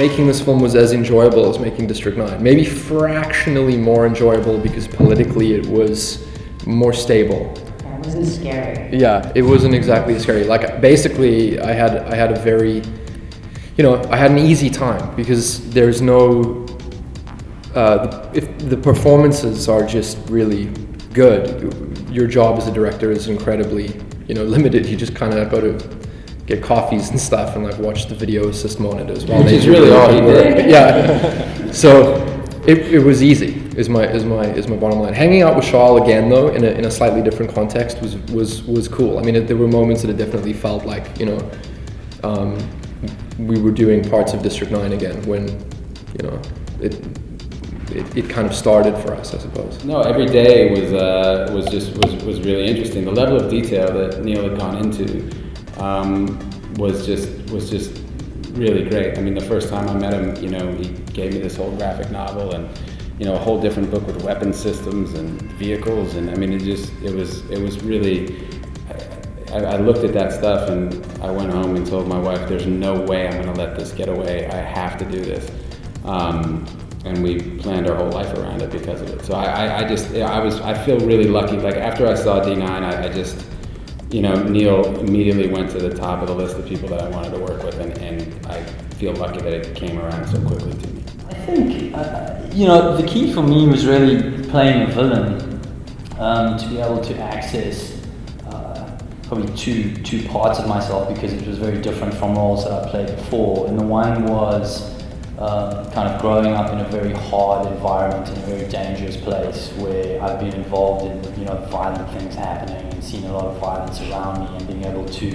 making this film was as enjoyable as making District 9. Maybe fractionally more enjoyable because politically it was more stable. It wasn't scary. Yeah, it wasn't exactly scary. Like basically, I had a very, I had an easy time because there's no. If the performances are just really good, your job as a director is incredibly, limited. You just kind of go to get coffees and stuff and like watch the video assist monitors while Which is really all he did. Yeah. So it was easy. Is my bottom line. Hanging out with Charles again though in a slightly different context was cool. I mean, there were moments that it definitely felt like we were doing parts of District 9 again when it kind of started for us, I suppose. No, every day was really interesting. The level of detail that Neil had gone into was just really great. I mean, the first time I met him, he gave me this whole graphic novel and a whole different book with weapon systems and vehicles, and I mean, it was really. I looked at that stuff and I went home and told my wife, "There's no way I'm going to let this get away. I have to do this." And we planned our whole life around it because of it. So I feel really lucky. Like after I saw D9, I just, Neil immediately went to the top of the list of people that I wanted to work with, and I feel lucky that it came around so quickly to me. I think, the key for me was really playing a villain, to be able to access probably two parts of myself, because it was very different from roles that I played before. And the one was kind of growing up in a very hard environment, in a very dangerous place where I've been involved in violent things happening and seen a lot of violence around me, and being able to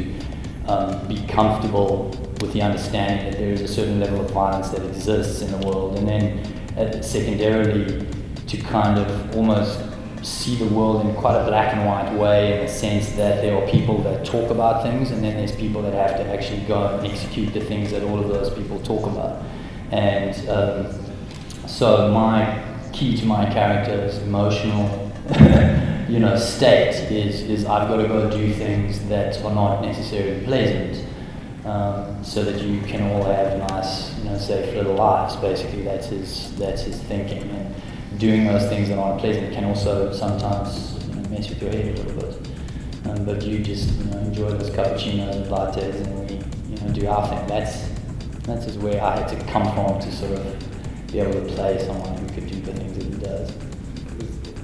be comfortable with the understanding that there is a certain level of violence that exists in the world, and then secondarily to kind of almost see the world in quite a black and white way, in the sense that there are people that talk about things, and then there's people that have to actually go and execute the things that all of those people talk about. And so my key to my character's emotional state is I've got to go do things that are not necessarily pleasant, so that you can all have nice, safe little lives. Basically, that's his thinking. And doing those things that aren't pleasant can also sometimes mess with your head a little bit. But you just enjoy those cappuccinos and lattes, and we do our thing. That's just where I had to come from to sort of be able to play someone who could do the things that he does.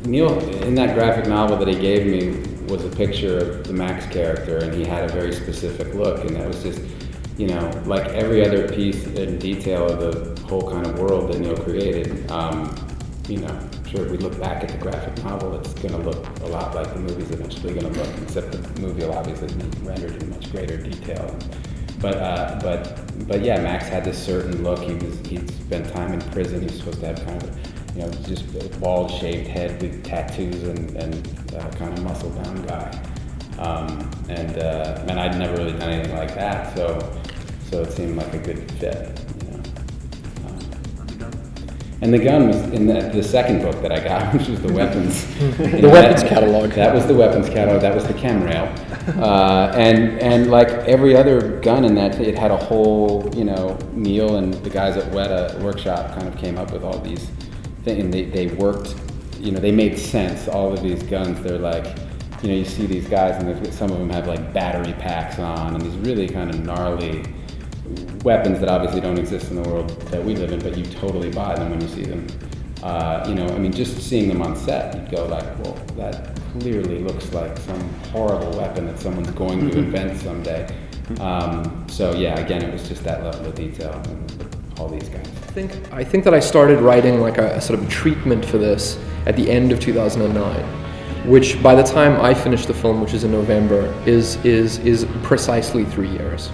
Neil, in that graphic novel that he gave me, was a picture of the Max character, and he had a very specific look, and that was just, like every other piece and detail of the whole kind of world that Neil created. Sure, if we look back at the graphic novel, it's going to look a lot like the movie's eventually going to look, except the movie will obviously be rendered in much greater detail. But yeah, Max had this certain look. He'd spent time in prison. He was supposed to have kind of, just a bald, shaved head with tattoos and kind of muscle-bound guy. And I'd never really done anything like that, so it seemed like a good fit. And the gun was in the second book that I got, which was the weapons. The weapons catalog. That was the weapons catalog. That was the chem rail. And like every other gun in that, it had a whole, Neil and the guys at Weta Workshop kind of came up with all these things. And they worked, they made sense. All of these guns, they're like, you see these guys, and some of them have like battery packs on, and these really kind of gnarly weapons that obviously don't exist in the world that we live in, but you totally buy them when you see them. Just seeing them on set, you'd go like, well, that clearly looks like some horrible weapon that someone's going to invent someday. So yeah, again, it was just that level of detail with all these guys. I think that I started writing like a sort of treatment for this at the end of 2009, which by the time I finished the film, which is in November, is precisely 3 years.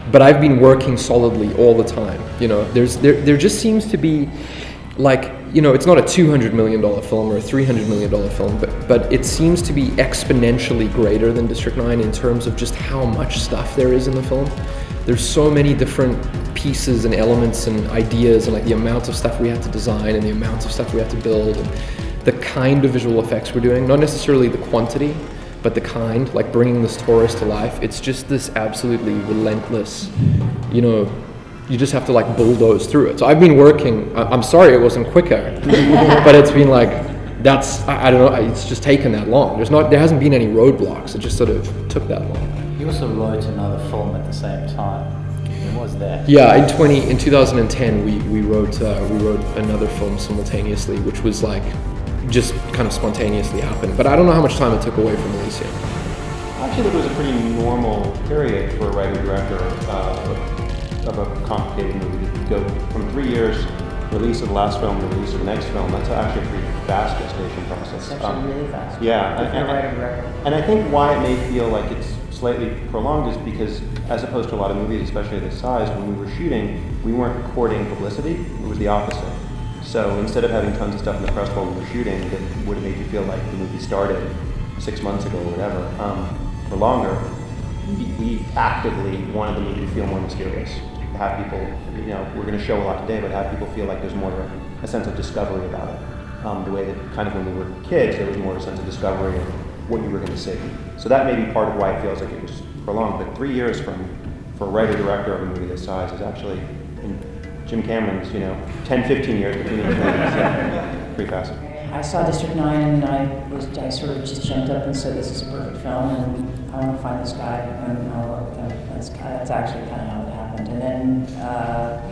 But I've been working solidly all the time. There just seems to be like, it's not a $200 million film or a $300 million film, but it seems to be exponentially greater than District 9 in terms of just how much stuff there is in the film. There's so many different pieces and elements and ideas, and like the amount of stuff we had to design and the amount of stuff we had to build, and the kind of visual effects we're doing, not necessarily the quantity, but but the kind, like bringing this tourist to life. It's just this absolutely relentless, you know, you just have to like bulldoze through it. So I've been working, I'm sorry it wasn't quicker, but it's been like, I don't know, it's just taken that long. There hasn't been any roadblocks, it just sort of took that long. You also wrote another film at the same time. When was that? Yeah, in 2010 we wrote another film simultaneously, which was like, just kind of spontaneously happened. But I don't know how much time it took away from Elysium. Actually, it was a pretty normal period for a writer-director of a complicated movie. You go from 3 years, release of the last film to release of the next film. That's actually a pretty fast gestation process. It's actually really fast. Yeah, and I think why it may feel like it's slightly prolonged is because, as opposed to a lot of movies, especially this size, when we were shooting, we weren't courting publicity. It was the opposite. So instead of having tons of stuff in the press while we were shooting that would have made you feel like the movie started 6 months ago or whatever, for longer, we actively wanted the movie to feel more mysterious. To have people, you know, we're going to show a lot today, but have people feel like there's more of a sense of discovery about it. The way that kind of when we were kids, there was more of a sense of discovery of what you were going to see. So that may be part of why it feels like it was prolonged. But 3 years for a writer-director of a movie this size is actually, in Jim Cameron's, 10, 15 years between each movie. Yeah, pretty fast. I saw District 9 and I sort of just jumped up and said, this is a perfect film and I want to find this guy and I'll work with him. That's actually kind of how it happened. And then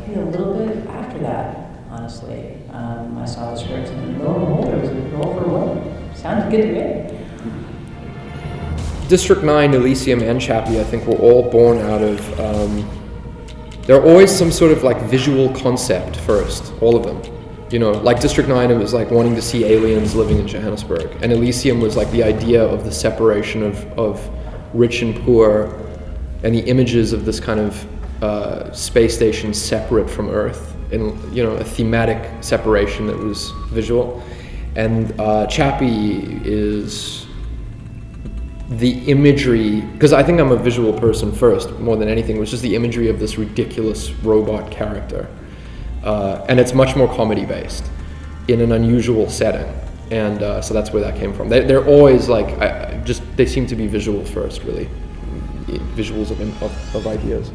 maybe a little bit after that, honestly, I saw the script and lo and behold, it was a role for a woman. Sounded good to me. District 9, Elysium, and Chappie, I think, were all born out of, there are always some sort of like visual concept first, all of them. You know, like District 9, it was like wanting to see aliens living in Johannesburg. And Elysium was like the idea of the separation of rich and poor and the images of this kind of space station separate from Earth, and a thematic separation that was visual. And Chappie is the imagery, because I think I'm a visual person first, more than anything, it was just the imagery of this ridiculous robot character. And it's much more comedy based in an unusual setting. And so that's where that came from. They're always like, they seem to be visual first, really. Visuals of ideas.